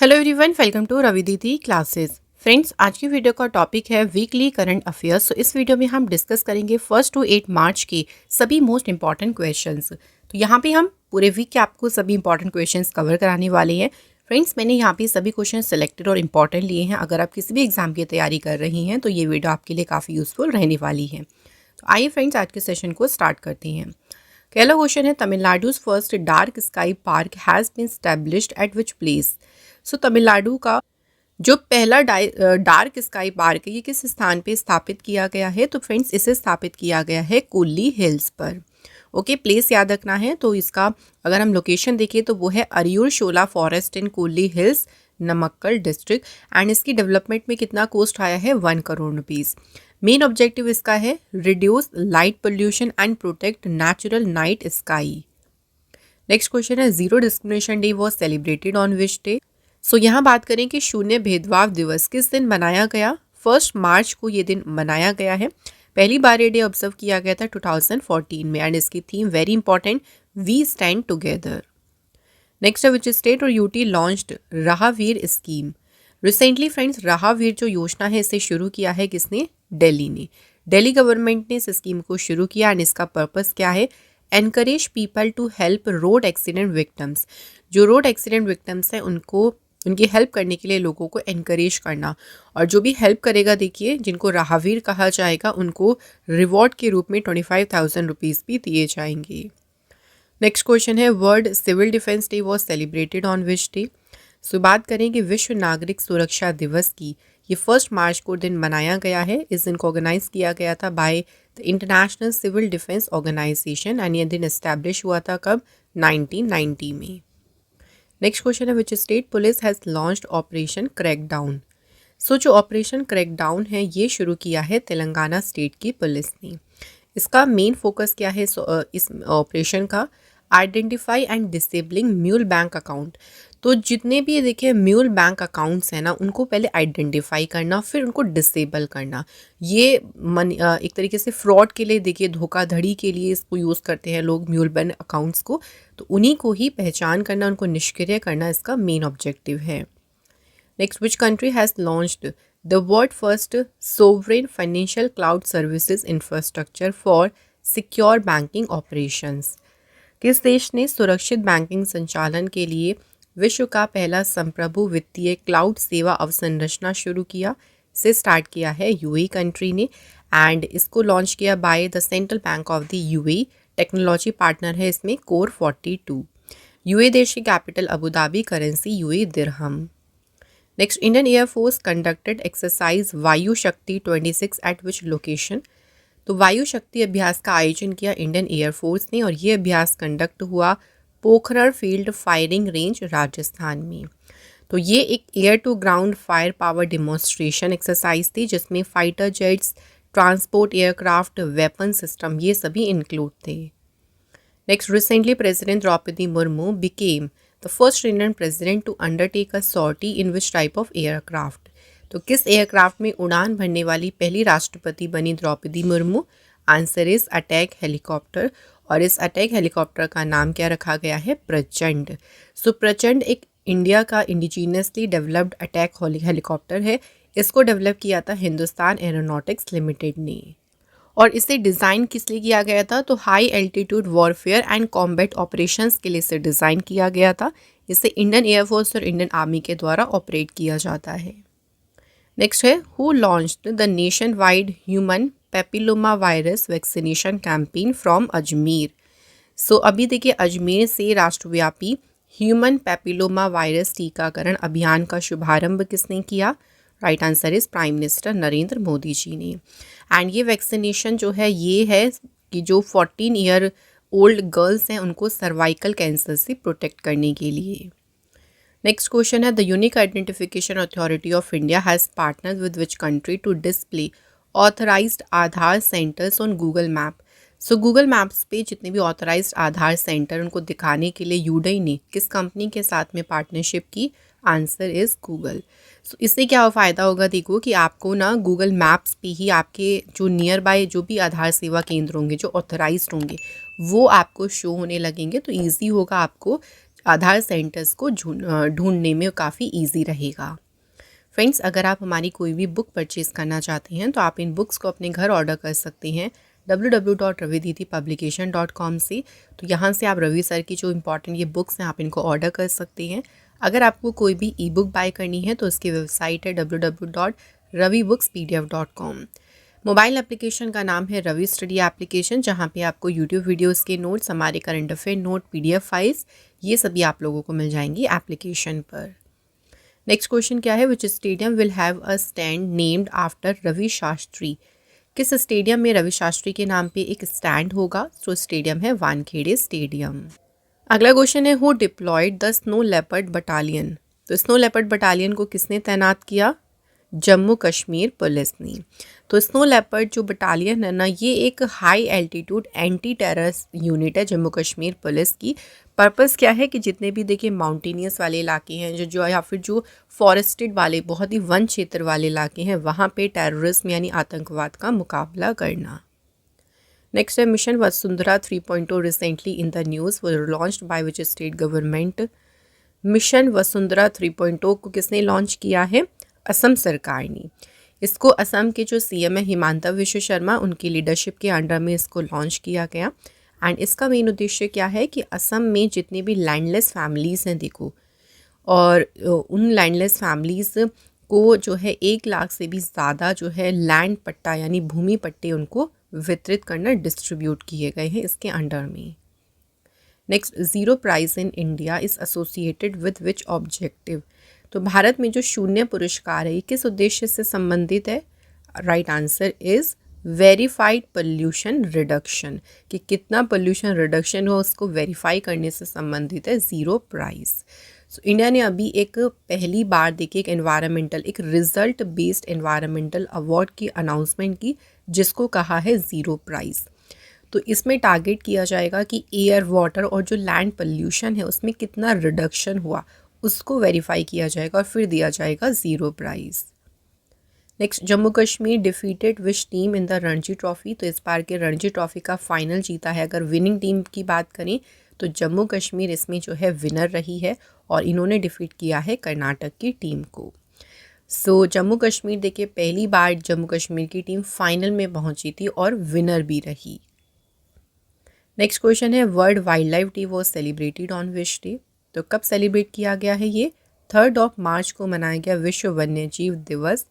Hello everyone, welcome to Ravi Didi classes. Friends, आज की video का टॉपिक है वीकली करंट अफेयर्स। तो इस वीडियो में हम डिस्कस करेंगे 1 to 8 मार्च के सभी मोस्ट इंपॉर्टेंट क्वेश्चंस। तो यहाँ पे हम पूरे वीक के आपको सभी इंपॉर्टेंट क्वेश्चंस कवर कराने वाले हैं। फ्रेंड्स, मैंने यहाँ पे सभी क्वेश्चन सेलेक्टेड और इंपॉर्टेंट लिए हैं। अगर आप किसी भी एग्जाम की तैयारी कर रही हैं तो ये वीडियो आपके लिए काफ़ी यूजफुल रहने वाली है। तो आइए फ्रेंड्स, आज के सेशन को स्टार्ट करते हैं। पहला क्वेश्चन है, Tamil Nadu's first dark sky park has been established at which place. So Tamil Nadu का जो पहला डार्क स्काई पार्क है ये किस स्थान पे स्थापित किया गया है? तो फ्रेंड्स, इसे स्थापित किया गया है कोल्ली हिल्स पर। ओके, प्लेस याद रखना है। तो इसका अगर हम लोकेशन देखें तो वो है Ariyur shola forest in Kolli hills, Namakkal district. And इसकी डेवलपमेंट में कितना कॉस्ट आया है? 1 करोड़ रुपीज़। मेन ऑब्जेक्टिव इसका है reduce light pollution and protect natural night sky. Next question है, zero discrimination day was celebrated on which day. So यहाँ बात करें कि शून्य भेदभाव दिवस किस दिन मनाया गया? 1 मार्च को ये दिन मनाया गया है। पहली बार ये डे ऑब्जर्व किया गया था 2014 में। एंड इसकी theme very important, we stand together. Next है, विच स्टेट और UT launched Rahveer scheme. Recently friends, Rahveer जो योजना है इसे शुरू किया है किसने? दिल्ली ने। दिल्ली गवर्नमेंट ने इस स्कीम को शुरू किया। एंड इसका पर्पस क्या है? Encourage people to help road accident victims. जो रोड एक्सीडेंट विक्टिम्स हैं उनको उनकी हेल्प करने के लिए लोगों को एनकरेज करना। और जो भी हेल्प करेगा, देखिए, जिनको राहवीर कहा जाएगा उनको रिवॉर्ड के रूप में 25,000 रुपीज़ भी दिए जाएंगे। नेक्स्ट क्वेश्चन है, world civil defence day was celebrated on which day. So बात करेंगे विश्व नागरिक सुरक्षा दिवस की। ये 1 मार्च को दिन मनाया गया है। इस दिन को ऑर्गेनाइज किया गया था by the international civil defence organisation. And ये दिन एस्टैब्लिश हुआ था कब? 1990 में। नेक्स्ट क्वेश्चन है, which state police has launched operation crackdown. So जो ऑपरेशन क्रैकडाउन है ये शुरू किया है तेलंगाना स्टेट की पुलिस ने। इसका मेन फोकस क्या है इस ऑपरेशन का? Identify and disabling mule bank account. तो जितने भी देखिए म्यूल बैंक अकाउंट्स हैं ना, उनको पहले आइडेंटिफाई करना, फिर उनको डिसेबल करना। ये एक तरीके से फ्रॉड के लिए, देखिए, धोखाधड़ी के लिए इसको यूज़ करते हैं लोग म्यूल बैंक अकाउंट्स को। तो उन्हीं को ही पहचान करना, उनको निष्क्रिय करना इसका मेन ऑब्जेक्टिव है। Next, which country has launched the world first sovereign financial cloud services infrastructure for secure banking operations. किस देश ने सुरक्षित बैंकिंग संचालन के लिए विश्व का पहला संप्रभु वित्तीय क्लाउड सेवा अवसंरचना शुरू किया? से स्टार्ट किया है यूएई कंट्री ने। एंड इसको लॉन्च किया by the central bank of the UAE. Technology partner है इसमें कोर 42। यूएई देश की capital Abu Dhabi, currency UAE dirham. Next, Indian air force conducted exercise Vayu Shakti 26 eight विच लोकेशन। तो वायु शक्ति अभ्यास का आयोजन किया इंडियन एयरफोर्स ने। और ये अभ्यास कंडक्ट हुआ Pokhran field firing range, Rajasthan में। तो ये एक air to ground fire power demonstration exercise थी जिसमें fighter jets, transport aircraft, weapon system, ये सभी इंक्लूड थे। Next, recently president Draupadi Murmu became the first Indian president to undertake a sortie in which type of aircraft. तो किस aircraft में उड़ान भरने वाली पहली राष्ट्रपति बनी Draupadi Murmu? Answer is attack helicopter. और इस अटैक हेलीकॉप्टर का नाम क्या रखा गया है? प्रचंड। सो प्रचंड एक इंडिया का इंडिजीनियसली डेवलप्ड अटैक हेलीकॉप्टर है। इसको डेवलप किया था हिंदुस्तान एरोनॉटिक्स लिमिटेड ने। और इसे डिज़ाइन किस लिए किया गया था? तो high altitude warfare and combat operations के लिए इसे डिज़ाइन किया गया था। इसे इंडियन एयरफोर्स और इंडियन आर्मी के द्वारा ऑपरेट किया जाता है। नेक्स्ट है, who launched the nationwide human papilloma virus vaccination campaign from Ajmer. So अभी देखिए, अजमेर से राष्ट्रव्यापी ह्यूमन पेपिलोमा वायरस टीकाकरण अभियान का शुभारंभ किसने किया? Right answer is prime minister Narendra Modi ji ने। एंड ये वैक्सीनेशन जो है ये है कि जो 14 ईयर ओल्ड गर्ल्स हैं उनको सर्वाइकल कैंसर से प्रोटेक्ट करने के लिए। नेक्स्ट क्वेश्चन है, the unique identification authority of India has partnered with which country to display authorised Aadhaar centres on Google map. So Google maps पे जितने भी ऑथराइज्ड आधार सेंटर उनको दिखाने के लिए यूडई ने किस कंपनी के साथ में पार्टनरशिप की? Answer is Google. सो इससे क्या फ़ायदा होगा? देखो कि आपको ना गूगल मैप्स पे ही आपके जो नियर बाय जो भी आधार सेवा केंद्र होंगे जो ऑथराइज्ड होंगे वो आपको शो होने लगेंगे। तो ईजी होगा आपको आधार सेंटर्स को ढूंढने में काफ़ी ईजी रहेगा। फ्रेंड्स, अगर आप हमारी कोई भी बुक परचेज़ करना चाहते हैं तो आप इन बुक्स को अपने घर ऑर्डर कर सकते हैं www.raviditipublication.com से। तो यहाँ से आप रवि सर की जो इम्पॉर्टेंट ये बुक्स हैं आप इनको ऑर्डर कर सकते हैं। अगर आपको कोई भी ई बुक बाय करनी है तो उसकी वेबसाइट है www.ravibookspdf.com। मोबाइल एप्लीकेशन का नाम है रवि स्टडी एप्लीकेशन, जहाँ पे आपको यूट्यूब वीडियोस के नोट्स, हमारे current affair note, PDF files, ये सभी आप लोगों को मिल जाएंगी एप्लीकेशन पर। नेक्स्ट क्वेश्चन क्या है, which stadium will have a stand named after Ravi Shastri. किस स्टेडियम में रवि शास्त्री के नाम पे एक स्टैंड होगा? तो स्टेडियम है वानखेड़े स्टेडियम। अगला क्वेश्चन है, who deployed the snow leopard battalion. तो स्नो लेपर्ड बटालियन को किसने तैनात किया? जम्मू कश्मीर पुलिस ने। तो स्नो लेपर्ड जो बटालियन है ना, ये एक high altitude anti terror unit है जम्मू कश्मीर पुलिस की। पर्पस क्या है कि जितने भी देखिए माउंटेनियस वाले इलाके हैं जो या फिर जो फॉरेस्टेड वाले बहुत ही वन क्षेत्र वाले इलाके हैं, वहाँ पे टेररिज्म यानी आतंकवाद का मुकाबला करना। नेक्स्ट है, mission Vasundhara 3.0 recently in the news were launched by which state government. Mission Vasundhara 3.0 को किसने लॉन्च किया है? असम सरकार ने। इसको असम के जो CM है हिमांता विश्व शर्मा, उनकी लीडरशिप के अंडर में इसको लॉन्च किया गया। एंड इसका मेन उद्देश्य क्या है कि असम में जितनी भी लैंडलेस फैमिलीज़ हैं देखो, और उन लैंडलेस फैमिलीज़ को जो है 1 लाख से भी ज़्यादा जो है लैंड पट्टा यानी भूमि पट्टे उनको वितरित करना, डिस्ट्रीब्यूट किए गए हैं इसके अंडर में। Next, zero price in India is associated with which objective. तो भारत में जो शून्य पुरस्कार है ये किस उद्देश्य से संबंधित है? Right answer is verified pollution reduction, कि कितना पोल्यूशन रिडक्शन हो उसको वेरीफाई करने से संबंधित है ज़ीरो प्राइज़। सो इंडिया ने अभी एक पहली बार देखिए एक रिजल्ट बेस्ड एनवायरमेंटल अवार्ड की अनाउंसमेंट की, जिसको कहा है ज़ीरो प्राइज़। तो इसमें टारगेट किया जाएगा कि एयर, वाटर और जो लैंड पोल्यूशन है उसमें कितना रिडक्शन हुआ उसको वेरीफाई किया जाएगा और फिर दिया जाएगा zero prize. Next, Jammu Kashmir defeated which team in the Ranji trophy. तो इस बार के रणजी ट्रॉफी का फाइनल जीता है। अगर विनिंग टीम की बात करें तो जम्मू कश्मीर इसमें जो है विनर रही है और इन्होंने डिफीट किया है कर्नाटक की टीम को। सो जम्मू कश्मीर देखिए पहली बार जम्मू कश्मीर की टीम फाइनल में पहुंची थी और विनर भी रही। नेक्स्ट क्वेश्चन है, world wildlife day was celebrated on which day. तो कब सेलिब्रेट किया गया है? ये 3 मार्च को मनाया गया विश्व वन्य जीव दिवस।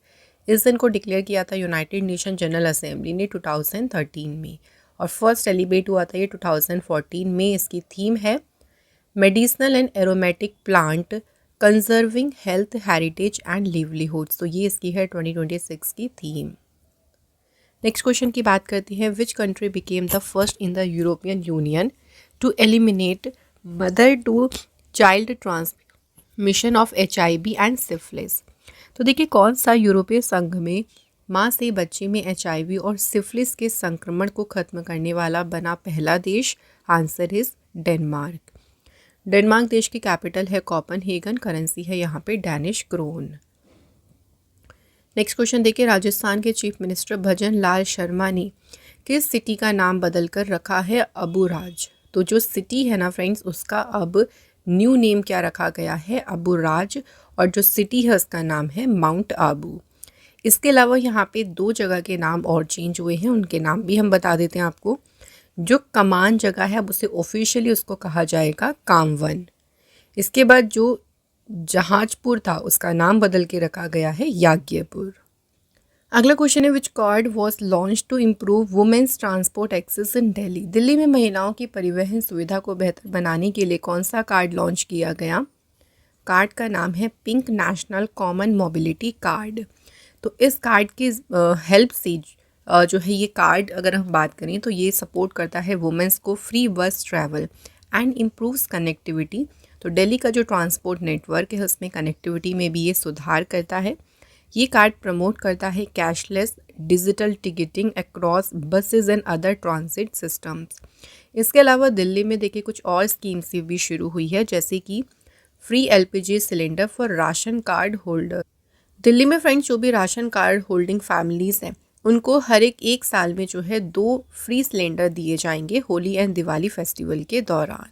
इस दिन को डिक्लेयर किया था यूनाइटेड नेशन जनरल असेंबली ने 2013 में, और फर्स्ट सेलिब्रेट हुआ था ये 2014 में। इसकी थीम है medicinal and aromatic plant conserving health heritage and livelihoods. तो ये इसकी है 2026 की थीम। नेक्स्ट क्वेश्चन की बात करती है, which country became the first in the European Union to eliminate mother to child transmission of HIV and syphilis. तो देखिए कौन सा यूरोपीय संघ में माँ से बच्चे में HIV और सिफिलिस के संक्रमण को खत्म करने वाला बना पहला देश? Answer is Denmark. डेनमार्क देश की कैपिटल है कोपेनहेगन, करेंसी है यहाँ पे डैनिश क्रोन। नेक्स्ट क्वेश्चन देखिए, राजस्थान के चीफ मिनिस्टर भजन लाल शर्मा ने किस सिटी का नाम बदलकर रखा है? अबुराज। तो जो सिटी है ना फ्रेंड्स, उसका अब न्यू नेम क्या रखा गया है? अबुराज। और जो सिटी है उसका नाम है माउंट आबू। इसके अलावा यहाँ पे 2 जगह के नाम और चेंज हुए हैं, उनके नाम भी हम बता देते हैं आपको। जो कमान जगह है अब उसे ऑफिशियली उसको कहा जाएगा कामवन। इसके बाद जो जहाजपुर था उसका नाम बदल के रखा गया है याज्ञपुर। अगला क्वेश्चन है, which card was launch to improve women's transport access in Delhi. Delhi में महिलाओं की परिवहन सुविधा को बेहतर बनाने के लिए कौन सा कार्ड लॉन्च किया गया? कार्ड का नाम है pink national common mobility card. तो इस कार्ड की हेल्प से जो है ये कार्ड अगर हम बात करें तो ये सपोर्ट करता है वुमेन्स को फ्री बस ट्रैवल एंड इम्प्रूव्स कनेक्टिविटी। तो दिल्ली का जो ट्रांसपोर्ट नेटवर्क है उसमें कनेक्टिविटी में भी ये सुधार करता है। ये कार्ड प्रमोट करता है cashless digital ticketing across buses and other transit systems. इसके अलावा दिल्ली में देखिए कुछ और स्कीम्स भी शुरू हुई है, जैसे कि free LPG cylinder for ration card holder. Delhi में फ्रेंड्स जो भी राशन कार्ड होल्डिंग फैमिलीज़ हैं उनको हर एक साल में जो है 2 फ्री सिलेंडर दिए जाएंगे होली एंड दिवाली फेस्टिवल के दौरान।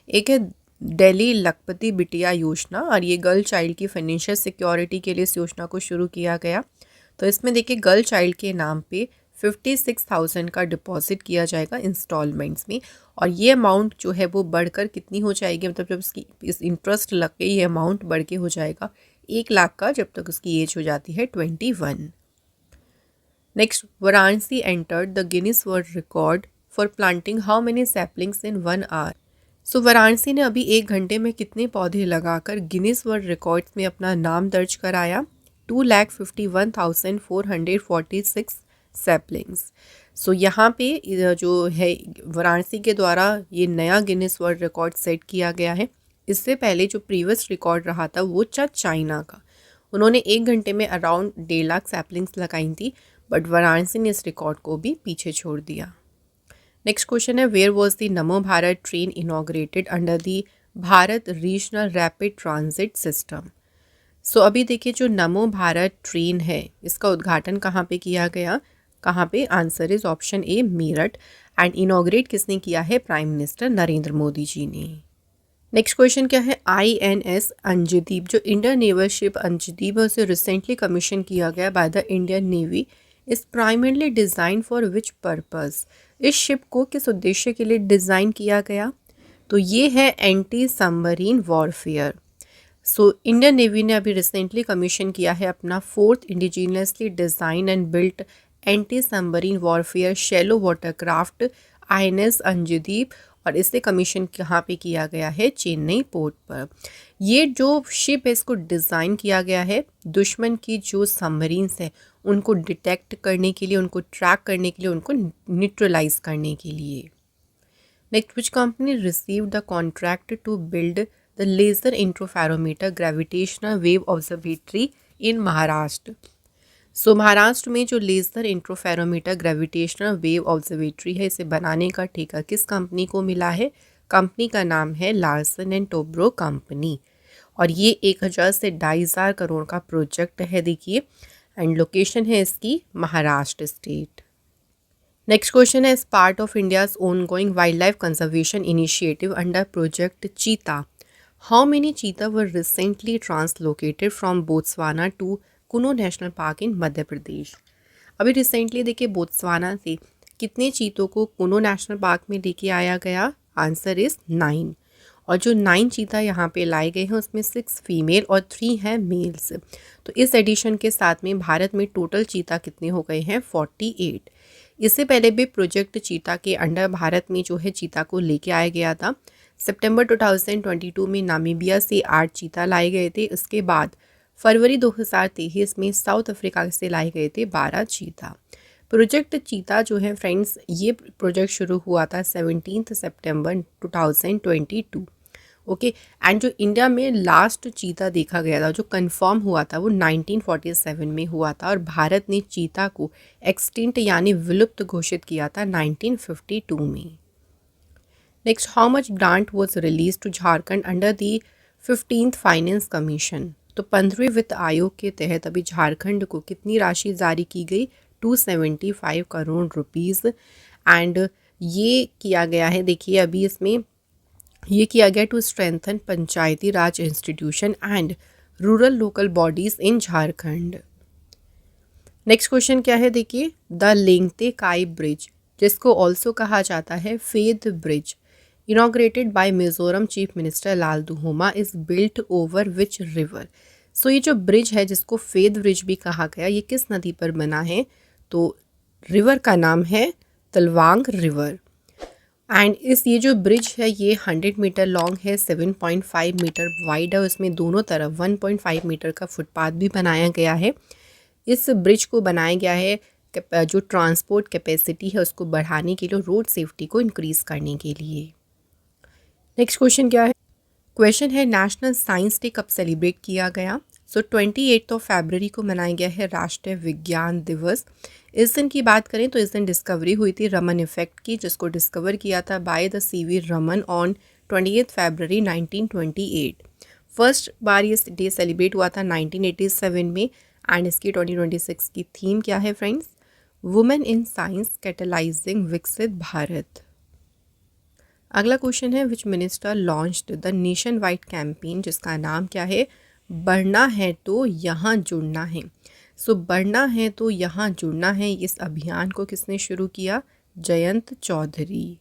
एक है दिल्ली लखपति बिटिया योजना, और ये गर्ल चाइल्ड की फाइनेंशियल सिक्योरिटी के लिए इस योजना को शुरू किया गया। तो इसमें देखिए गर्ल चाइल्ड के नाम पे 56,000 का डिपॉजिट किया जाएगा इंस्टॉलमेंट्स में, और ये अमाउंट जो है वो बढ़कर कितनी हो जाएगी, मतलब जब इसकी इस इंटरेस्ट लग के ये अमाउंट बढ़ के हो जाएगा 1 लाख का, जब तक उसकी एज हो जाती है 21। Next, Varanasi entered the Guinness world record for planting how many saplings in 1 hour. So Varanasi ने अभी 1 घंटे में कितने पौधे लगाकर गिनीज वर्ल्ड रिकॉर्ड्स में अपना नाम दर्ज कराया? 2,51,446 सैपलिंग्स। सो यहाँ पे जो है वाराणसी के द्वारा ये नया गिनीज वर्ल्ड रिकॉर्ड सेट किया गया है। इससे पहले जो प्रीवियस रिकॉर्ड रहा था वो चाइना का, उन्होंने 1 घंटे में अराउंड 1.5 लाख सैपलिंग्स लगाई थी, बट वाराणसी ने इस रिकॉर्ड को भी पीछे छोड़ दिया। नेक्स्ट क्वेश्चन है, where was the Namo Bharat train inaugurated under the Bharat regional rapid transit system. So अभी देखिए जो नमो भारत ट्रेन है इसका उद्घाटन कहाँ पे किया गया? कहाँ पे? Answer is option A, Meerut. And inaugurate किसने किया है? प्राइम मिनिस्टर नरेंद्र मोदी जी ने। नेक्स्ट क्वेश्चन क्या है, INS अंजदीप, जो इंडियन नेवल शिप अंजदीप है उसे रिसेंटली कमीशन किया गया by the Indian navy, is primarily design for which purpose. इस शिप को किस उद्देश्य के लिए डिज़ाइन किया गया? तो ये है anti submarine warfare. So Indian navy ने अभी रिसेंटली कमीशन किया है अपना 4th indigenously design and built anti submarine warfare shallow watercraft INS Anjadip, और इसे कमीशन कहाँ पे किया गया है? चेन्नई पोर्ट पर। ये जो शिप है इसको डिज़ाइन किया गया है दुश्मन की जो सबमरीन्स हैं उनको डिटेक्ट करने के लिए, उनको ट्रैक करने के लिए, उनको न्यूट्रलाइज करने के लिए। Next, which company receive the contract to build the laser interferometer gravitational wave observatory in Maharashtra. So Maharashtra में जो laser interferometer gravitational wave observatory है इसे बनाने का ठेका किस कंपनी को मिला है? कंपनी का नाम है लार्सन एंड टोब्रो कंपनी, और ये 1,000 से 2,500 करोड़ का प्रोजेक्ट है देखिए, एंड लोकेशन है इसकी महाराष्ट्र स्टेट। नेक्स्ट क्वेश्चन है, as part of India's ongoing wildlife conservation initiative under project cheetah, how many cheetah were recently translocated from Botswana to Kuno national park in Madhya Pradesh. अभी recently देखिए Botswana से कितने चीतों को कुनो national park में लेके आया गया? आंसर इज 9, और जो 9 चीता यहाँ पे लाए गए हैं उसमें 6 फीमेल और 3 हैं मेल्स। तो इस एडिशन के साथ में भारत में टोटल चीता कितने हो गए हैं? 48। इससे पहले भी प्रोजेक्ट चीता के अंडर भारत में जो है चीता को लेके आया गया था। सितंबर 2022 में नामीबिया से 8 चीता लाए गए थे। इसके बाद फरवरी 2023 में साउथ अफ्रीका से लाए गए थे 12 चीता। प्रोजेक्ट चीता जो है फ्रेंड्स, ये प्रोजेक्ट शुरू हुआ था 17 सितंबर 2022। ओके, एंड जो इंडिया में लास्ट चीता देखा गया था, जो कंफर्म हुआ था, वो 1947 में हुआ था, और भारत ने चीता को एक्सटिंक्ट यानी विलुप्त घोषित किया था 1952 में। Next, how much grant was release to Jharkhand under the 15th finance commission. तो 15वें वित्त आयोग के तहत अभी झारखंड को कितनी राशि जारी की गई? 275 करोड़ रुपीज़। एंड ये किया गया है देखिए अभी इसमें ये किया गया to strengthen Panchayati Raj institution and rural local bodies in Jharkhand. Next question क्या है देखिए, द लेंगते काई ब्रिज, जिसको ऑल्सो कहा जाता है फेद bridge, inaugurated by Mizoram chief minister Lal Duhoma, is built over which river. So ये जो ब्रिज है जिसको फेद ब्रिज भी कहा गया, ये किस नदी पर बना है? तो रिवर का नाम है तलवांग रिवर। एंड ये जो ब्रिज है ये 100 मीटर लॉन्ग है, 7.5 मीटर वाइड है, उसमें दोनों तरफ 1.5 मीटर का फुटपाथ भी बनाया गया है। इस ब्रिज को बनाया गया है जो ट्रांसपोर्ट कैपेसिटी है उसको बढ़ाने के लिए, रोड सेफ्टी को इंक्रीज़ करने के लिए। नेक्स्ट क्वेश्चन क्या है? क्वेश्चन है, नेशनल साइंस डे कब सेलिब्रेट किया गया? सो 28 फरवरी को मनाया गया है राष्ट्रीय विज्ञान दिवस। इस दिन की बात करें तो इस दिन डिस्कवरी हुई थी रमन इफेक्ट की, जिसको डिस्कवर किया था by the CV Raman on 28 February 1928। First बार ये डे सेलिब्रेट हुआ था 1987 में, एंड इसकी 2026 की थीम क्या है friends? Women in science catalyzing Viksit Bharat. अगला क्वेश्चन है which minister launched the nationwide campaign, जिसका नाम क्या है, बढ़ना है तो यहाँ जुड़ना है। सो बढ़ना है तो यहाँ जुड़ना है, इस अभियान को किसने शुरू किया, जयंत चौधरी।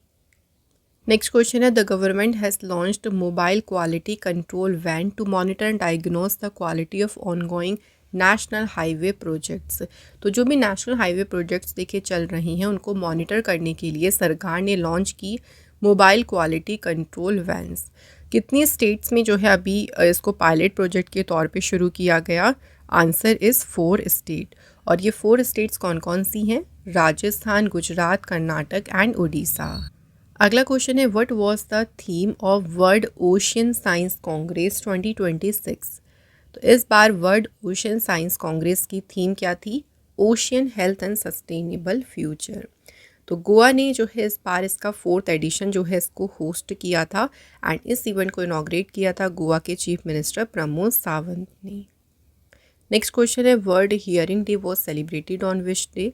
नेक्स्ट क्वेश्चन है the government has launched mobile quality control van to monitor and diagnose the quality of ongoing national highway projects. तो जो भी नेशनल हाईवे प्रोजेक्ट्स देखे चल रही हैं उनको मॉनिटर करने के लिए सरकार ने लॉन्च की मोबाइल क्वालिटी कंट्रोल वैन्स। कितनी स्टेट्स में जो है अभी इसको पायलट प्रोजेक्ट के तौर पे शुरू किया गया, आंसर इज़ 4 स्टेट। और ये 4 स्टेट्स कौन कौन सी हैं, राजस्थान, गुजरात, कर्नाटक एंड उड़ीसा। अगला क्वेश्चन है what was the theme of world ocean science Congress 2026। तो इस बार वर्ल्ड ओशियन साइंस कांग्रेस की थीम क्या थी, ocean health and sustainable future. तो गोवा ने जो है इस बार इसका 4th एडिशन जो है इसको होस्ट किया था एंड इस इवेंट को इनॉग्रेट किया था गोवा के चीफ मिनिस्टर प्रमोद सावंत ने। नेक्स्ट क्वेश्चन है world hearing day was celebrated on which day.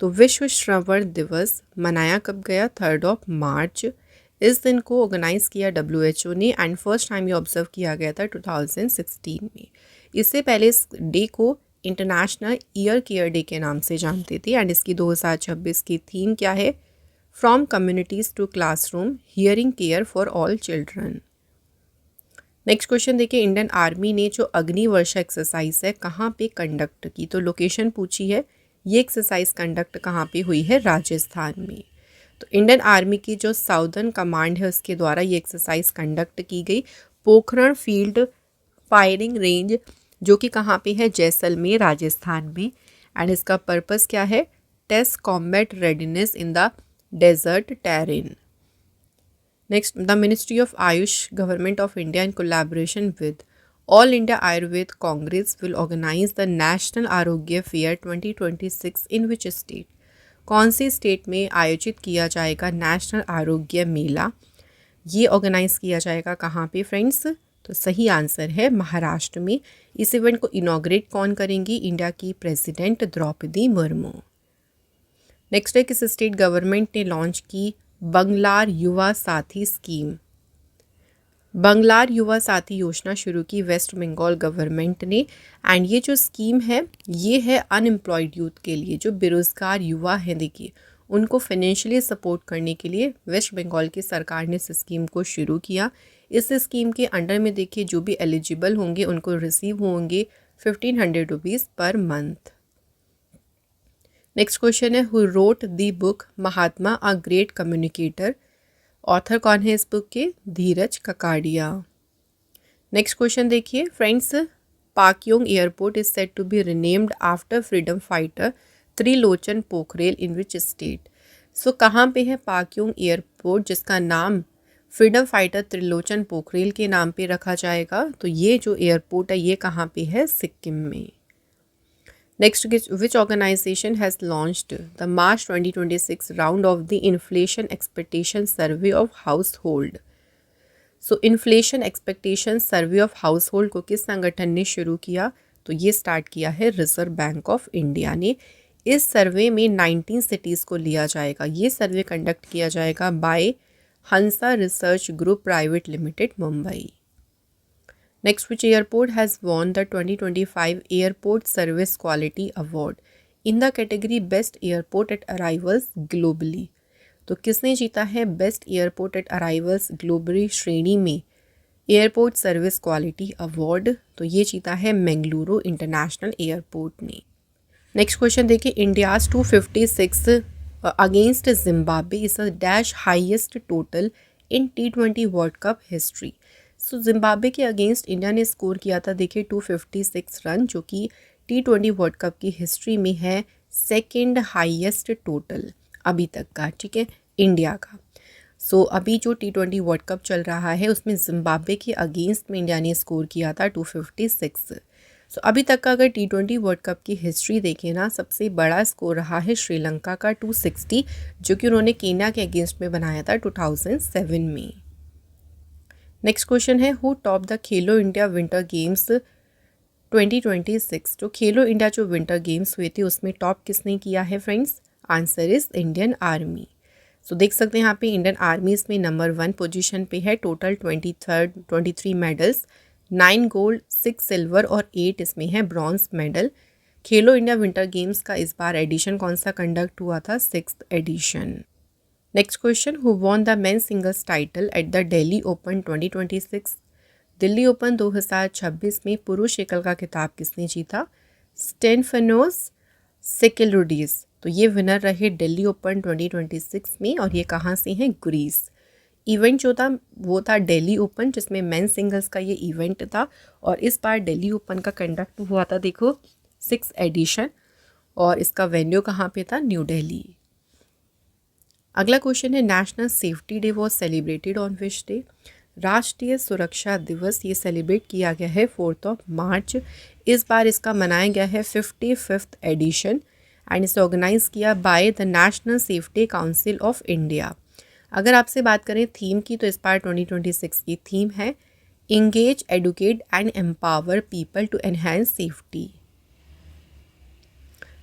तो विश्व श्रवण दिवस मनाया कब गया, 3 मार्च। इस दिन को ऑर्गेनाइज किया WHO ने एंड फर्स्ट टाइम ये ऑब्जर्व किया गया था 2016 में। इससे पहले इस डे को इंटरनेशनल ईयर केयर डे के नाम से जानते थे एंड इसकी 2026 की थीम क्या है, from communities to classroom hearing care for all children. Next question देखिए इंडियन आर्मी ने जो अग्नि वर्षा एक्सरसाइज है कहाँ पे कंडक्ट की, तो लोकेशन पूछी है। ये एक्सरसाइज कंडक्ट कहाँ पे हुई है, राजस्थान में। तो इंडियन आर्मी की जो साउदर्न कमांड है उसके द्वारा ये एक्सरसाइज कंडक्ट की गई पोखरण फील्ड फायरिंग रेंज, जो कि कहाँ पे है, जैसलमेर, राजस्थान में। एंड इसका पर्पस क्या है, test combat readiness in the desert terrain. Next the ministry of Ayush government of India in collaboration with all India Ayurveda congress will organise the national Arogya fair 2026 in which state. कौन सी स्टेट में आयोजित किया जाएगा national आरोग्य मेला, ये ऑर्गेनाइज किया जाएगा कहाँ पे फ्रेंड्स, तो सही आंसर है महाराष्ट्र में। इस इवेंट को इनॉग्रेट कौन करेंगी, इंडिया की प्रेसिडेंट द्रौपदी मुर्मू। नेक्स्ट है किस स्टेट गवर्नमेंट ने लॉन्च की बंगलार युवा साथी स्कीम। बंगलार युवा साथी योजना शुरू की वेस्ट बंगाल गवर्नमेंट ने एंड ये जो स्कीम है ये है अनएम्प्लॉयड यूथ के लिए, जो बेरोज़गार युवा हैं देखिए उनको फाइनेंशियली सपोर्ट करने के लिए वेस्ट बंगाल की सरकार ने इस स्कीम को शुरू किया। इस स्कीम के अंडर में देखिए जो भी एलिजिबल होंगे उनको रिसीव होंगे 1500 rupees per month. Next question है who wrote the book Mahatma a great communicator. Author कौन है इस बुक के, धीरज ककाडिया। नेक्स्ट क्वेश्चन देखिए friends, Pakyong airport is said to be renamed after freedom fighter Trilochan Pokhrel in which state. So कहाँ पे है पाकयोंग एयरपोर्ट जिसका नाम फ्रीडम फाइटर त्रिलोचन पोखरेल के नाम पे रखा जाएगा, तो ये जो एयरपोर्ट है ये कहाँ पे है, सिक्किम में। Next which organisation has launched the March 2026 round of the inflation expectation survey of household. So inflation expectation survey of household को किस संगठन ने शुरू किया, तो ये स्टार्ट किया है रिजर्व बैंक ऑफ इंडिया ने। इस सर्वे में 19 सिटीज़ को लिया जाएगा। ये सर्वे कंडक्ट किया जाएगा by Hansa research group private limited Mumbai. Next, which airport has won the 2025 Airport Service Quality Award in the category Best Airport at Arrivals Globally? तो किसने जीता है best airport at arrivals globally श्रेणी में एयरपोर्ट सर्विस क्वालिटी अवार्ड, तो ये जीता है बेंगलुरु इंटरनेशनल एयरपोर्ट ने। नेक्स्ट क्वेश्चन देखिए India's 256 against Zimbabwe is a dash highest total in T20 world cup history. So Zimbabwe के अगेंस्ट इंडिया ने स्कोर किया था देखिए 256 रन, जो कि T20 वर्ल्ड कप की हिस्ट्री में है सेकंड हाईएस्ट टोटल अभी तक का, ठीक है, इंडिया का। सो अभी जो T20 वर्ल्ड कप चल रहा है उसमें जिम्बाब्वे के अगेंस्ट में इंडिया ने स्कोर किया था 256। सो अभी तक का अगर T20 वर्ल्ड कप की हिस्ट्री देखें ना, सबसे बड़ा स्कोर रहा है श्रीलंका का 260, जो कि उन्होंने केन्या के अगेंस्ट में बनाया था 2007 में। नेक्स्ट क्वेश्चन है who top the Khelo India winter games 2026। तो खेलो इंडिया जो विंटर गेम्स हुए थे उसमें टॉप किसने किया है friends, answer is Indian army. So देख सकते हैं यहाँ पे इंडियन आर्मीज में नंबर 1 पोजीशन पे है, टोटल 23 मेडल्स, 9 गोल्ड, 6 सिल्वर और 8 इसमें है ब्रॉन्ज मेडल। खेलो इंडिया विंटर गेम्स का इस बार एडिशन कौन सा कंडक्ट हुआ था? 6th edition. Next question, who won the men singles title at the Delhi open 2026? Delhi open 2026 में पुरुष एकल का खिताब किसने जीता? Stefanos Sakellaridis. तो ये विनर रहे दिल्ली ओपन 2026 में और ये कहाँ से हैं? ग्रीस। इवेंट जो था वो था दिल्ली ओपन, जिसमें मेन सिंगल्स का ये इवेंट था और इस बार दिल्ली ओपन का कंडक्ट हुआ था, देखो 6th एडिशन, और इसका वेन्यू कहाँ पे था? न्यू दिल्ली। अगला क्वेश्चन है, national safety day was celebrated on which day? राष्ट्रीय सुरक्षा दिवस ये सेलिब्रेट किया गया है 4 मार्च। इस बार इसका मनाया गया है 55th एडिशन एंड इसे ऑर्गेनाइज किया by the national safety council of India. अगर आपसे बात करें थीम की, तो इस बार 2026 की थीम है engage, educate and empower people to enhance safety.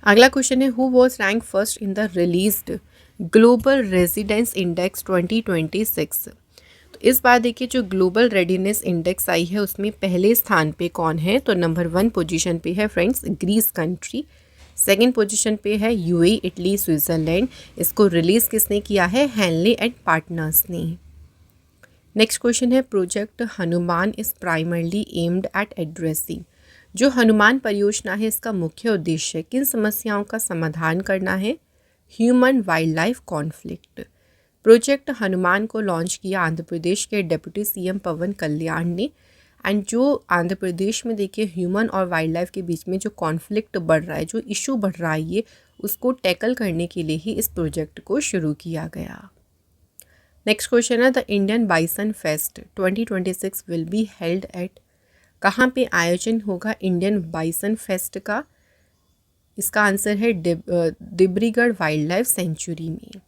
अगला क्वेश्चन है, who was rank first in the released global residence index 2026? तो इस बार देखिए जो ग्लोबल रेडीनेस इंडेक्स आई है उसमें पहले स्थान पे कौन है? तो नंबर 1 पोजीशन पे है friends Greece country. Second position पे है यूएई, इटली, स्विट्जरलैंड। इसको रिलीज किसने किया है? हैनले एंड पार्टनर्स ने। नेक्स्ट क्वेश्चन है, project Hanuman is primarily aimed at addressing. जो हनुमान परियोजना है इसका मुख्य उद्देश्य किन समस्याओं का समाधान करना है? Human wild life conflict. Project Hanuman को लॉन्च किया आंध्र प्रदेश के डिप्टी सीएम पवन कल्याण ने एंड जो आंध्र प्रदेश में देखिए ह्यूमन और वाइल्ड लाइफ के बीच में जो कॉन्फ्लिक्ट बढ़ रहा है, जो इशू बढ़ रहा है, ये उसको टैकल करने के लिए ही इस प्रोजेक्ट को शुरू किया गया। नेक्स्ट क्वेश्चन है, the Indian bison fest 2026 will be held at. कहाँ पे आयोजन होगा इंडियन बाइसन फेस्ट का? इसका आंसर है डिब्रूगढ़ वाइल्ड लाइफ सेंचुरी में।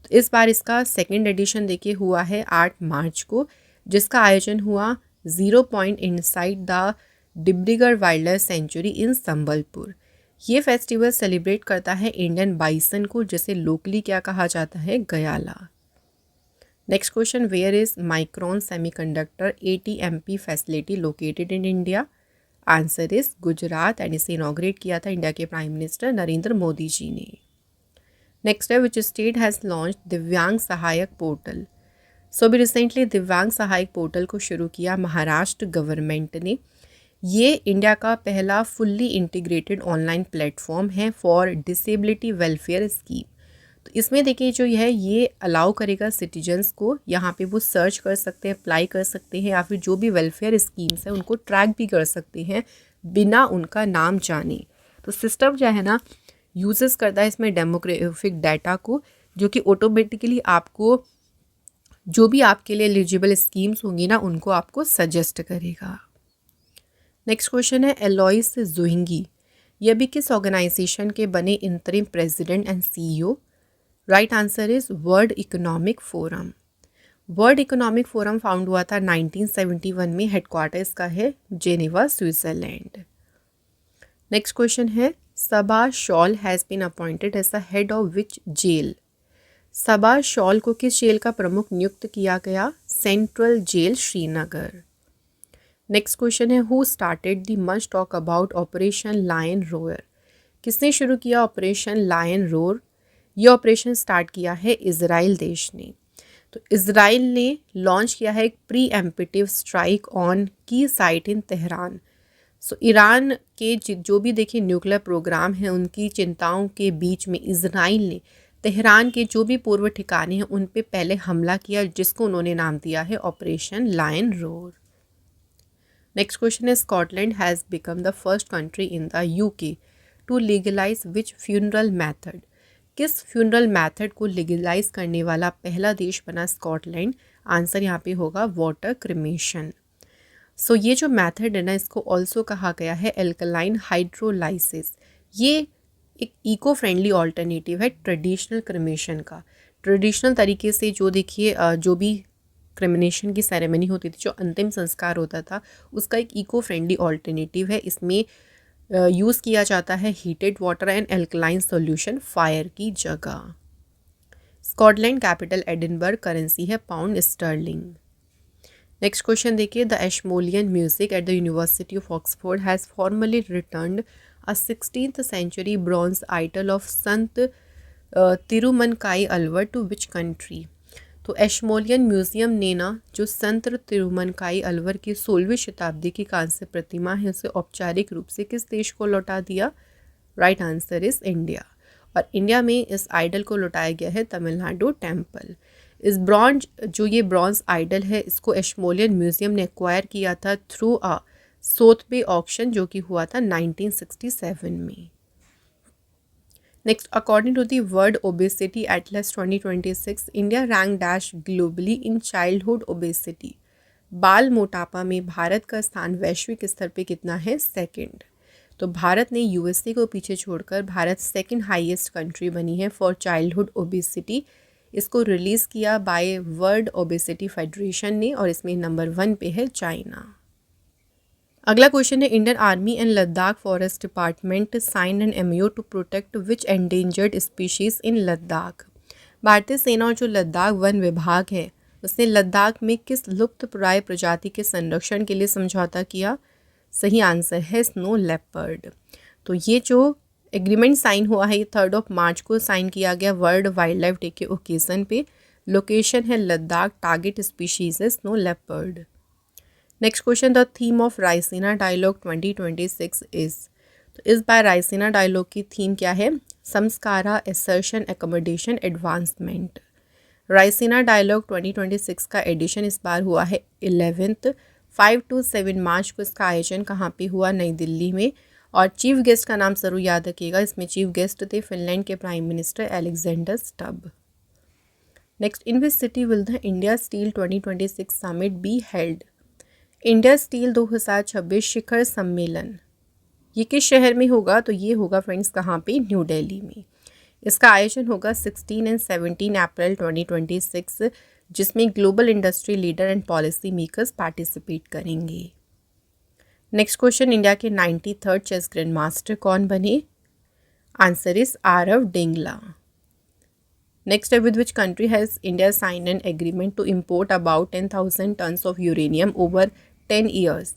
तो इस बार इसका सेकेंड एडिशन देखिए हुआ है 8 मार्च को, जिसका आयोजन हुआ 0 point inside the Dibrugarh wildlife sanctuary in Sambalpur. ये फेस्टिवल सेलिब्रेट करता है इंडियन बाइसन को, जिसे लोकली क्या कहा जाता है? गयाला। Next question, where is Micron semiconductor ATMP facility located in India? Answer is Gujarat and इसे इनॉग्रेट किया था इंडिया के प्राइम मिनिस्टर नरेंद्र मोदी जी ने। नेक्स्ट है, विच स्टेट हैज़ लॉन्च दिव्यांग सहायक पोर्टल? सो अभी रिसेंटली दिव्यांग सहायक पोर्टल को शुरू किया महाराष्ट्र गवर्नमेंट ने। ये इंडिया का पहला फुल्ली इंटीग्रेटेड ऑनलाइन प्लेटफॉर्म है फॉर डिसेबिलिटी वेलफेयर स्कीम। तो इसमें देखिए जो ये अलाउ करेगा सिटीजन्स को, यहाँ पे वो सर्च कर सकते हैं, अप्लाई कर सकते हैं या फिर जो भी वेलफेयर स्कीम्स हैं उनको ट्रैक भी कर सकते हैं बिना उनका नाम जाने। तो सिस्टम जो है ना यूजेस करता है इसमें डेमोग्राफिक डाटा को, जो कि ऑटोमेटिकली आपको जो भी आपके लिए एलिजिबल स्कीम्स होंगी ना उनको आपको सजेस्ट करेगा। नेक्स्ट क्वेश्चन है, एलॉइस जुहिंगी ये भी किस ऑर्गेनाइजेशन के बने interim president and CEO? Right answer is world economic forum. World economic forum found हुआ था 1971 में, हेडक्वार्टर इसका है जेनेवा, स्विट्जरलैंड। नेक्स्ट क्वेश्चन है, Saba Shawl has been appointed as the head of which jail? Saba Shawl को किस जेल का प्रमुख नियुक्त किया गया? Central jail Srinagar. Next question है, who started the much talk about operation lion roar? किसने शुरू किया ऑपरेशन लायन रोर? ये ऑपरेशन स्टार्ट किया है इजराइल देश ने। तो इजराइल ने लॉन्च किया है एक प्री एम्पिटिव स्ट्राइक ऑन की साइट इन तेहरान। सो ईरान के जो भी देखिए न्यूक्लियर प्रोग्राम है उनकी चिंताओं के बीच में इजराइल ने तेहरान के जो भी पूर्व ठिकाने हैं उन पे पहले हमला किया, जिसको उन्होंने नाम दिया है operation lion roar. Next question है, Scotland has become the first country in the UK to legalise which funeral method? किस फ्यूनरल मैथड को लीगलाइज करने वाला पहला देश बना स्कॉटलैंड? आंसर यहाँ पे होगा वाटर क्रिमेशन। सो ये जो मैथड है ना इसको ऑल्सो कहा गया है एल्कलाइन हाइड्रोलाइसिस। ये एक इको फ्रेंडली ऑल्टरनेटिव है ट्रेडिशनल क्रिमेशन का। ट्रेडिशनल तरीके से जो देखिए जो भी क्रिमिनेशन की सेरेमनी होती थी, जो अंतिम संस्कार होता था, उसका एक इको फ्रेंडली ऑल्टरनेटिव है। इसमें यूज़ किया जाता है heated water and alkaline solution fire की जगह। स्कॉटलैंड कैपिटल एडिनबर्ग, करेंसी है पाउंड स्टर्लिंग। नेक्स्ट क्वेश्चन देखिए, the Ashmolean music at the university of Oxford has formally returned a 16th century bronze idol of Sant Tirumangai Alvar to which country. तो Ashmolean museum ने ना जो संत तिरुमनकाई अलवर की 16वीं शताब्दी की कांस्य प्रतिमा है उसे औपचारिक रूप से किस देश को लौटा दिया? Right answer is India. और इंडिया में इस आइडल को लौटाया गया है तमिलनाडु टेम्पल। इस ब्रॉन्ज जो ये ब्रॉन्ज आइडल है इसको एशमोलियन म्यूजियम ने एक्वायर किया था थ्रू अ सोथबे ऑक्शन जो कि हुआ था 1967 में। Next, according to the world obesity atlas 2026, India rank dash globally in childhood obesity. बाल मोटापा में भारत का स्थान वैश्विक स्तर पे कितना है? सेकंड। तो भारत ने यूएसए को पीछे छोड़कर भारत सेकंड हाईएस्ट कंट्री बनी है फॉर चाइल्डहुड ओबेसिटी। इसको रिलीज़ किया बाय वर्ल्ड ओबेसिटी फेडरेशन ने और इसमें नंबर 1 पे है चाइना। अगला क्वेश्चन है, Indian army and Ladakh forest department sign an MOU to protect which endangered species in Ladakh. भारतीय सेना और जो लद्दाख वन विभाग है उसने लद्दाख में किस लुप्तप्राय प्रजाति के संरक्षण के लिए समझौता किया? सही आंसर है स्नो लेपर्ड। तो ये जो एग्रीमेंट साइन हुआ है ये 3 मार्च को साइन किया गया वर्ल्ड वाइल्ड लाइफ डे के ओकेजन पे। लोकेशन है लद्दाख, टारगेट स्पीशीज है snow leopard. Next question, the theme of Raisina dialogue 2026 is. तो इस बार रायसीना डायलॉग की थीम क्या है? Sanskara, assertion, accommodation, advancement. Raisina dialogue 2026 का एडिशन इस बार हुआ है 11th 5 to 7 मार्च को। इसका आयोजन कहाँ पे हुआ? नई दिल्ली में। और चीफ गेस्ट का नाम जरूर याद रखिएगा, इसमें चीफ गेस्ट थे फिनलैंड के prime minister Alexander stub. Next, in which city will the India steel 2026 summit be held. India steel 2026 शिखर सम्मेलन ये किस शहर में होगा? तो ये होगा फ्रेंड्स कहाँ पे? न्यू दिल्ली में। इसका आयोजन होगा 16 and 17 अप्रैल 2026 जिसमें global industry leader and policy makers participate करेंगे। नेक्स्ट क्वेश्चन, इंडिया के 93rd चेस ग्रैंड मास्टर कौन बने? Answer is Aarav Dengla. Next, with which country has India sign an agreement to import about 10,000 tons of uranium over 10 years.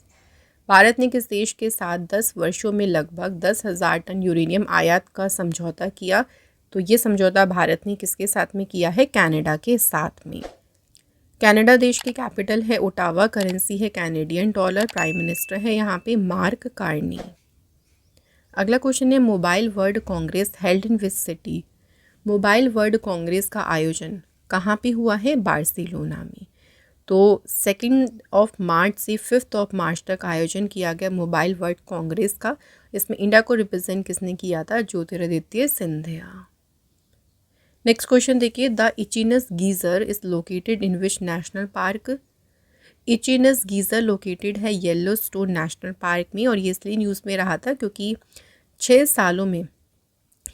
Bharat ने किस देश के साथ 10 वर्षों में लगभग 10,000 टन यूरेनियम आयात का समझौता किया? तो ये समझौता भारत ने किसके साथ में किया है? कनाडा के साथ में। कनाडा देश की कैपिटल है ओटावा, करेंसी है कैनेडियन डॉलर, प्राइम मिनिस्टर है यहाँ पे मार्क कार्नी। अगला क्वेश्चन है, mobile world Congress held in which city. Mobile world Congress का आयोजन कहाँ पे हुआ है? बार्सिलोना में। तो 2 मार्च से 5 मार्च तक आयोजन किया गया मोबाइल वर्ल्ड कांग्रेस का। इसमें इंडिया को रिप्रेजेंट किसने किया था? ज्योतिरादित्य सिंधिया। नेक्स्ट क्वेश्चन देखिए, the Echinus geyser is located in which national park. Echinus geyser located है येलोस्टोन नेशनल पार्क में और ये इसलिए न्यूज़ में रहा था क्योंकि 6 सालों में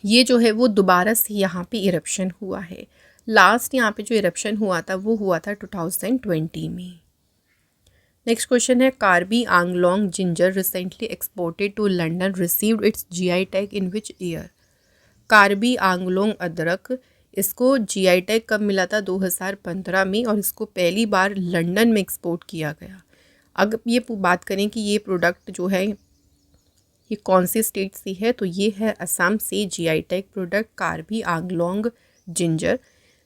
ये जो है वो दोबारा से यहाँ पे इरप्शन हुआ है। लास्ट यहाँ पे जो इरप्शन हुआ था वो हुआ था 2020 में। नेक्स्ट क्वेश्चन है, Karbi Anglong ginger recently exported to London received its GI tag in which year. Karbi Anglong अदरक इसको जीआई टैग कब मिला था? 2015 में और इसको पहली बार लंदन में एक्सपोर्ट किया गया। अगर ये बात करें कि ये प्रोडक्ट जो है ये कौन सी स्टेट से है तो ये है असम से GI tag product Karbi Anglong ginger.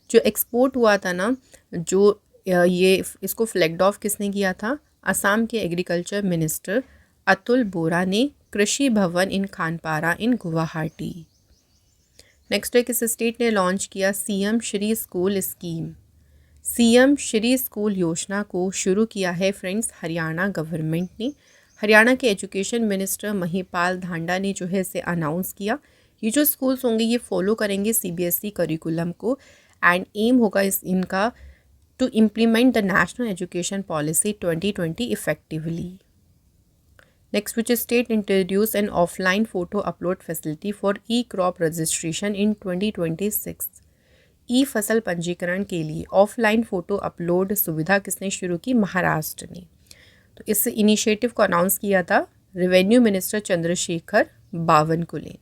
जो एक्सपोर्ट हुआ था ना, जो ये इसको फ्लैग्ड ऑफ किसने किया था? असम के एग्रीकल्चर मिनिस्टर अतुल बोरा ने कृषि भवन इन खानपारा इन गुवाहाटी। नेक्स्ट है, किस स्टेट ने लॉन्च किया CM Shri school scheme. CM Shri school योजना को शुरू किया है फ्रेंड्स हरियाणा गवर्नमेंट ने। हरियाणा के एजुकेशन मिनिस्टर महिपाल धांडा ने जो है इसे अनाउंस किया। ये जो स्कूल्स होंगे ये फॉलो करेंगे सीबीएसई करिकुलम को एंड एम होगा इनका to implement the national education policy 2020 effectively. Next, which state introduced an offline photo upload facility for e-crop registration in 2026? ई फसल पंजीकरण के लिए ऑफलाइन फ़ोटो अपलोड सुविधा किसने शुरू की? महाराष्ट्र ने। तो इस इनिशिएटिव को अनाउंस किया था रेवेन्यू मिनिस्टर चंद्रशेखर बावनकुले ने।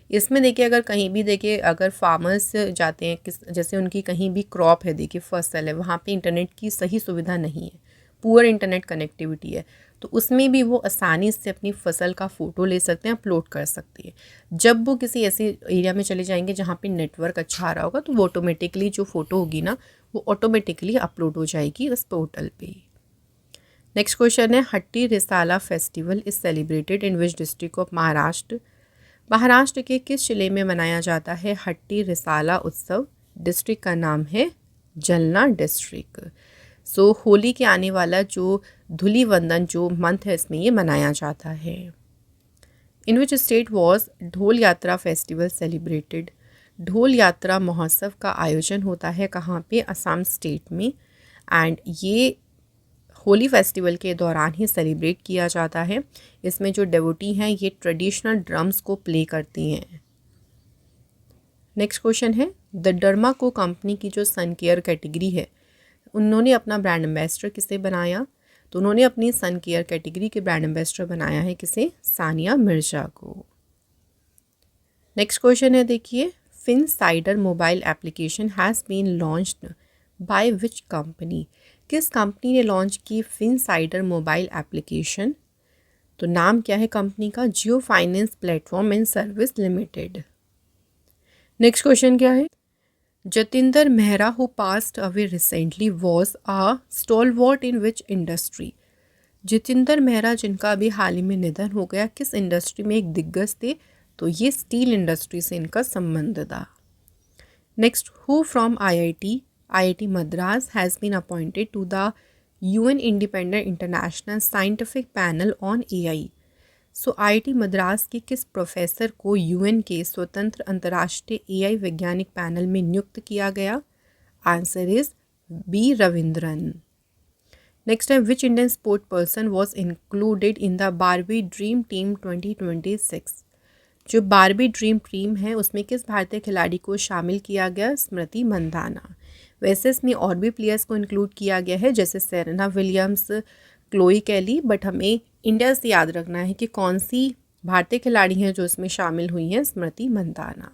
इसमें देखिए अगर कहीं भी देखिए अगर फार्मर्स जाते हैं जैसे उनकी कहीं भी क्रॉप है देखिए फसल है, वहाँ पे इंटरनेट की सही सुविधा नहीं है, पुअर इंटरनेट कनेक्टिविटी है, तो उसमें भी वो आसानी से अपनी फसल का फ़ोटो ले सकते हैं, अपलोड कर सकती है। जब वो किसी ऐसे एरिया में चले जाएंगे जहाँ पे नेटवर्क अच्छा आ रहा होगा तो वो ऑटोमेटिकली जो फ़ोटो होगी ना वो ऑटोमेटिकली अपलोड हो जाएगी उस पोर्टल पे। नेक्स्ट क्वेश्चन है, Hatti Risala festival is celebrated in which district of Maharashtra. Maharashtra के किस जिले में मनाया जाता है हट्टी रिसाला उत्सव? डिस्ट्रिक्ट का नाम है जलना डिस्ट्रिक्ट। सो होली के आने वाला जो धूलिवंदन जो मंथ है इसमें ये मनाया जाता है। इन विच स्टेट वॉज ढोल यात्रा फेस्टिवल सेलिब्रेटेड। ढोल यात्रा महोत्सव का आयोजन होता है कहाँ पे? असम स्टेट में। एंड ये होली फेस्टिवल के दौरान ही सेलिब्रेट किया जाता है। इसमें जो डेवोटी हैं ये ट्रेडिशनल ड्रम्स को प्ले करती हैं। नेक्स्ट क्वेश्चन है, द डर्माको कंपनी की जो सन केयर कैटेगरी है उन्होंने अपना ब्रांड एम्बेसडर किसे बनाया? तो उन्होंने अपनी सन केयर कैटेगरी के ब्रांड एम्बेसडर बनाया है किसे? सानिया मिर्जा को। नेक्स्ट क्वेश्चन है देखिए, Finsider mobile application has been launched by which company. किस कंपनी ने लॉन्च की फिनसाइडर मोबाइल एप्लीकेशन? तो नाम क्या है कंपनी का? Jio finance platform and service limited. Next question क्या है, Jatinder Mehra who passed away recently was a stalwart in which industry. Jatinder Mehra जिनका अभी हाल ही में निधन हो गया किस इंडस्ट्री में एक दिग्गज थे? तो ये स्टील इंडस्ट्री से इनका संबंध था। Next, who from IIT Madras has been appointed to the UN Independent International Scientific Panel on AI. So IIT Madras के किस प्रोफेसर को UN के स्वतंत्र अंतर्राष्ट्रीय AI वैज्ञानिक पैनल में नियुक्त किया गया? Answer is B Ravindran. Next है, which Indian sport person was included in the Barbie dream team 2026। जो बारबी ड्रीम टीम है उसमें किस भारतीय खिलाड़ी को शामिल किया गया? स्मृति मंदाना। वैसे इसमें और भी प्लेयर्स को इंक्लूड किया गया है जैसे Serena Williams, Chloe Kelly, but हमें इंडिया से याद रखना है कि कौन सी भारतीय खिलाड़ी हैं जो इसमें शामिल हुई हैं? स्मृति मंदाना।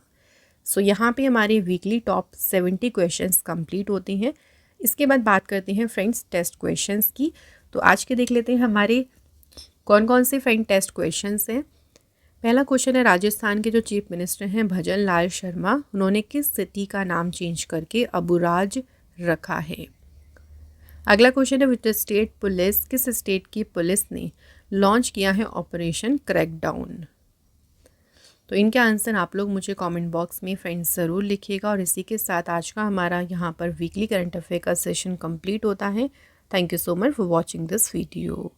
सो यहाँ पे हमारे वीकली टॉप 70 क्वेश्चंस कंप्लीट होते हैं। इसके बाद बात करते हैं फ्रेंड्स टेस्ट क्वेश्चंस की। तो आज के देख लेते हैं हमारे कौन कौन से फ्रेंड टेस्ट क्वेश्चंस हैं। पहला क्वेश्चन है, राजस्थान के जो चीफ मिनिस्टर हैं भजन लाल शर्मा, उन्होंने किस सिटी का नाम चेंज करके अबुराज रखा है? अगला क्वेश्चन है, विच स्टेट पुलिस, किस स्टेट की पुलिस ने लॉन्च किया है ऑपरेशन क्रैकडाउन? तो इनके आंसर आप लोग मुझे कमेंट बॉक्स में फ्रेंड्स ज़रूर लिखिएगा। और इसी के साथ आज का हमारा यहाँ पर वीकली करंट अफेयर का सेशन कंप्लीट होता है। Thank you so much for watching this video.